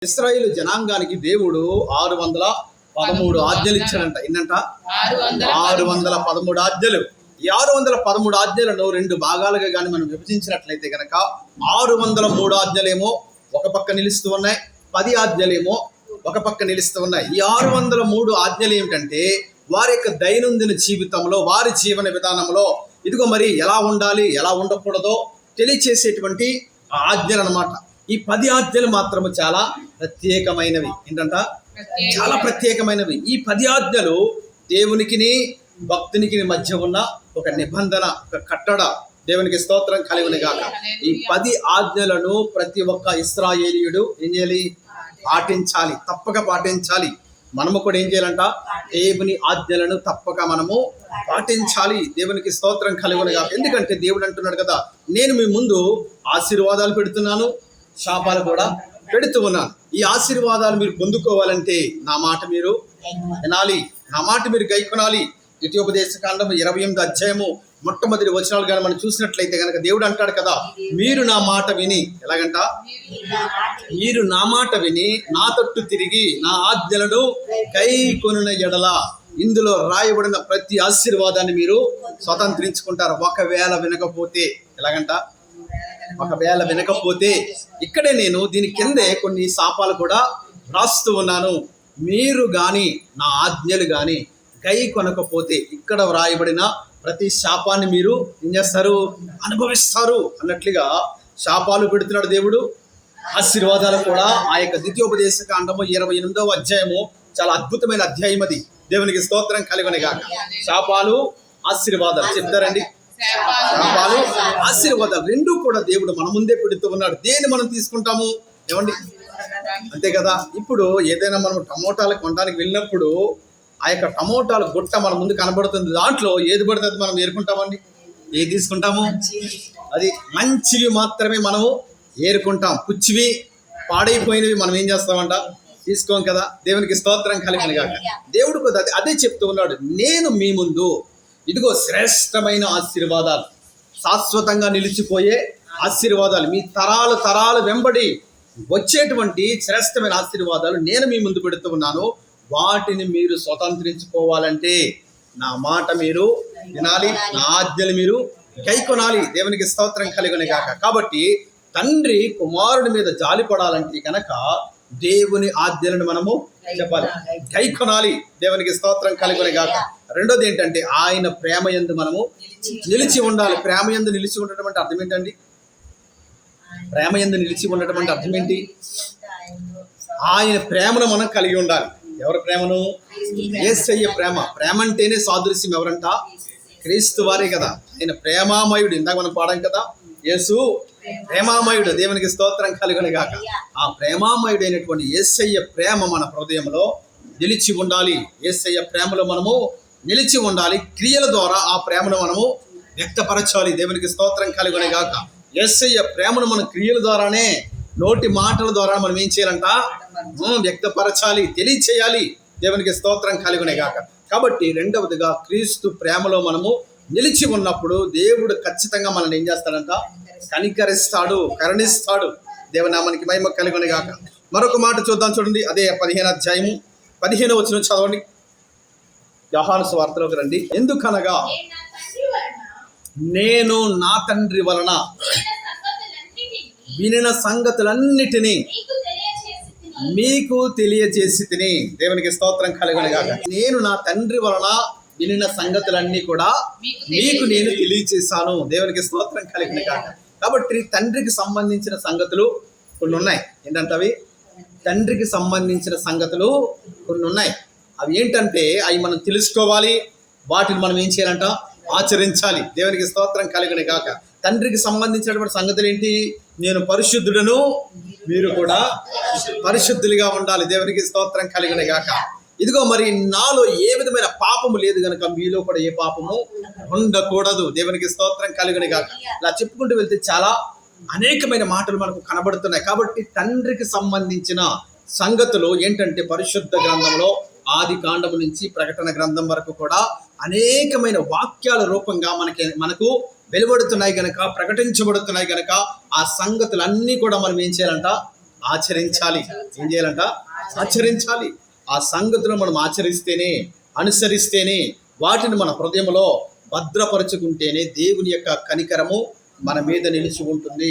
ఇశ్రాయేలు జనాంగానికి దేవుడు 613 ఆజ్ఞలు ఇచ్చాడంట. ఏంటంట? 613 ఆజ్ఞలు. ఈ 613 ఆజ్ఞలను 2 భాగాలుగా కానీ మనం విభజించినట్లయితే కనుక 603 ఆజ్ఞలేమో ఒక పక్క నిలుస్తూ ఉన్నాయి, 10 ఆజ్ఞలేమో ఒక పక్క నిలుస్తూ ఉన్నాయి. ఈ 603 ఆజ్ఞలు ఏమిటంటే వారి యొక్క దైనందిన జీవితంలో, వారి జీవన విధానంలో ఇదిగో మరి ఎలా ఉండాలి, ఎలా ఉండకూడదో తెలియచేసేటువంటి ఆజ్ఞలు అన్నమాట. ఈ 10 ఆజ్ఞలు మాత్రము చాలా ప్రత్యేకమైనవి. ఏంటంట? చాలా ప్రత్యేకమైనవి. ఈ 10 ఆజ్ఞలు దేవునికిని భక్తునికి మధ్య ఉన్న ఒక నిబంధన, ఒక కట్టడ. దేవునికి స్తోత్రం కలుగును గాక. ఈ 10 ఆజ్ఞలను ప్రతి ఒక్క ఇశ్రాయేలీయుడు ఏం చేయాలి? పాటించాలి, తప్పక పాటించాలి. మనము కూడా ఏం చేయాలంట? దేవుని ఆజ్ఞలను తప్పక మనము పాటించాలి. దేవునికి స్తోత్రం కలుగును గాక. ఎందుకంటే దేవుడు అంటున్నాడు కదా, నేను మీ ముందు ఆశీర్వాదాలు పెడుతున్నాను, శాపాలు కూడా పెడుతూ ఉన్నాను. ఈ ఆశీర్వాదాలు మీరు పొందుకోవాలంటే నా మాట మీరు వినాలి, నా మాట మీరు గైకొనాలి. ద్వితీయోపదేశకాండము 28వ అధ్యాయము మొట్టమొదటి వచనాలు కానీ మనం చూసినట్లయితే కనుక దేవుడు అంటాడు కదా, మీరు నా మాట విని, ఎలాగంట? మీరు నా మాట విని నా తట్టు తిరిగి నా ఆజ్ఞలను గైకొనిన యెడల ఇందులో రాయబడిన ప్రతి ఆశీర్వాదాన్ని మీరు స్వతంత్రించుకుంటారు. ఒకవేళ వినకపోతే, ఎలాగంట? ఒకవేళ వినకపోతే, ఇక్కడే నేను దీని కిందే కొన్ని శాపాలు కూడా రాస్తూ ఉన్నాను. మీరు కానీ నా ఆజ్ఞలు కానీ గై కొనకపోతే ఇక్కడ వ్రాయబడిన ప్రతి శాపాన్ని మీరు ఏం చేస్తారు? అనుభవిస్తారు అన్నట్లుగా శాపాలు పెడుతున్నాడు దేవుడు. ఆశీర్వాదాలు కూడా ఆ యొక్క ద్వితీయోపదేశకాండము 28వ అధ్యాయము చాలా అద్భుతమైన అధ్యాయం అది. దేవునికి స్తోత్రం కలుగును గాక. శాపాలు, ఆశీర్వాదాలు చెప్తారండి. శాపాలు, ఆశీర్వాదాలు రెండు కూడా దేవుడు మన ముందే పెడుతూ ఉన్నాడు. దేన్ని మనం తీసుకుంటాము? ఏమండి? అంతే కదా. ఇప్పుడు ఏదైనా మనం టమోటాలు కొనడానికి వెళ్ళినప్పుడు ఆ యొక్క టమోటాల గుట్ట మన ముందు కనబడుతుంది. దాంట్లో ఏది పడుతుంది మనం ఏరుకుంటామండి? ఏది తీసుకుంటాము? అది మంచివి మాత్రమే మనము ఏరుకుంటాం. పుచ్చివి, పాడైపోయినవి మనం ఏం చేస్తామంట? తీసుకోం కదా. దేవునికి స్తోత్రం కలుగును గాక. దేవుడు కూడా అదే చెప్తూ ఉన్నాడు, నేను మీ ముందు ఇదిగో శ్రేష్టమైన ఆశీర్వాదాలు, శాశ్వతంగా నిలిచిపోయే ఆశీర్వాదాలు, మీ తరాలు వెంబడి వచ్చేటువంటి శ్రేష్టమైన ఆశీర్వాదాలు నేను మీ ముందు పెడుతూ ఉన్నాను. వాటిని మీరు స్వతంత్రించుకోవాలంటే నా మాట మీరు వినాలి, నా ఆజ్ఞలు మీరు గైకొనాలి. దేవునికి స్తోత్రం కలుగును గాక. కాబట్టి తండ్రి కుమారుడి మీద జాలి పడాలంటే కనుక దేవుని ఆజ్ఞలను మనము చెప్పాలి, గైకొనాలి. దేవునికి స్తోత్రం కలుగును గాక. రెండోది ఏంటంటే ఆయన ప్రేమ యందు మనము నిలిచి ఉండాలి. ప్రేమ యందు నిలిచి ఉండటం అంటే అర్థం ఏంటండి? ప్రేమ యందు నిలిచి ఉండటం అంటే అర్థం ఏంటి? ఆయన ప్రేమను మనం కలిగి ఉండాలి. ఎవరి ప్రేమను? యేసయ్య ప్రేమ. ప్రేమ అంటేనే సాదృశ్యం ఎవరంట? క్రీస్తు వారే కదా. ఆయన ప్రేమామయుడు. ఇందాక మనం పాడాం కదా, యేసు ప్రేమామయుడు. దేవునికి స్తోత్రం కలుగును గాక. ఆ ప్రేమామయుడు అయినటువంటి యేసయ్య ప్రేమ మన హృదయంలో నిలిచి ఉండాలి. యేసయ్య ప్రేమలో మనము నిలిచి ఉండాలి. క్రియల ద్వారా ఆ ప్రేమను మనము వ్యక్తపరచాలి. దేవునికి స్తోత్రం కలుగును గాక. యేసయ్య ప్రేమను మన క్రియల ద్వారానే, నోటి మాటల ద్వారా మనం ఏం చేయాలంట? వ్యక్తపరచాలి, తెలియచేయాలి. దేవునికి స్తోత్రం కలుగును గాక. కాబట్టి రెండవదిగా క్రీస్తు ప్రేమలో మనము నిలిచి ఉన్నప్పుడు దేవుడు ఖచ్చితంగా మనల్ని ఏం చేస్తాడంట? కనికరిస్తాడు, కరుణిస్తాడు. దేవునామానికి మహిమ కలుగును గాక. మరొక మాట చూద్దాం, చూడండి. అదే 15వ అధ్యాయము 15వ వచనం చదవండి. యోహాను సువార్తలోకి రండి. ఎందుకనగా నేను నా తండ్రి వలన వినిన సంగతులన్నిటినీ మీకు తెలియజేసి తిని. దేవునికి స్తోత్రం కలుగును గాక. నేను నా తండ్రి వలన వినిన సంగతులన్నీ కూడా మీకు నేను తెలియచేశాను. దేవునికి స్తోత్రం కలుగును గాక. కాబట్టి తండ్రికి సంబంధించిన సంగతులు కొన్ని ఉన్నాయి. ఏంటంటే అవి తండ్రికి సంబంధించిన సంగతులు కొన్ని ఉన్నాయి. అవి ఏంటంటే అవి మనం తెలుసుకోవాలి, వాటిని మనం ఏం చేయాలంట? ఆచరించాలి. దేవునికి స్తోత్రం కలుగును గాక. తండ్రికి సంబంధించినటువంటి సంగతులు ఏంటి? నేను పరిశుద్ధుడను, మీరు కూడా పరిశుద్ధులుగా ఉండాలి. దేవునికి స్తోత్రం కలుగును గాక. ఇదిగో మరి నాలో ఏ విధమైన పాపము లేదు కనుక మీలో కూడా ఏ పాపము ఉండకూడదు. దేవునికి స్తోత్రం కలుగును గాక. ఇలా చెప్పుకుంటూ వెళ్తే చాలా అనేకమైన మాటలు మనకు కనబడుతున్నాయి. కాబట్టి తండ్రికి సంబంధించిన సంగతులు ఏంటంటే పరిశుద్ధ గ్రంథంలో ఆది కాండము నుంచి ప్రకటన గ్రంథం వరకు కూడా అనేకమైన వాక్యాల రూపంగా మనకు వెలువడుతున్నాయి గనక, ప్రకటించబడుతున్నాయి గనక ఆ సంగతులన్నీ కూడా మనం ఏం చేయాలంట? ఆచరించాలి. ఏం చేయాలంట? ఆచరించాలి. ఆ సంగతులు మనం ఆచరిస్తేనే, అనుసరిస్తేనే, వాటిని మన హృదయంలో భద్రపరుచుకుంటేనే దేవుని యొక్క కనికరము మన మీద నిలిచి ఉంటుంది.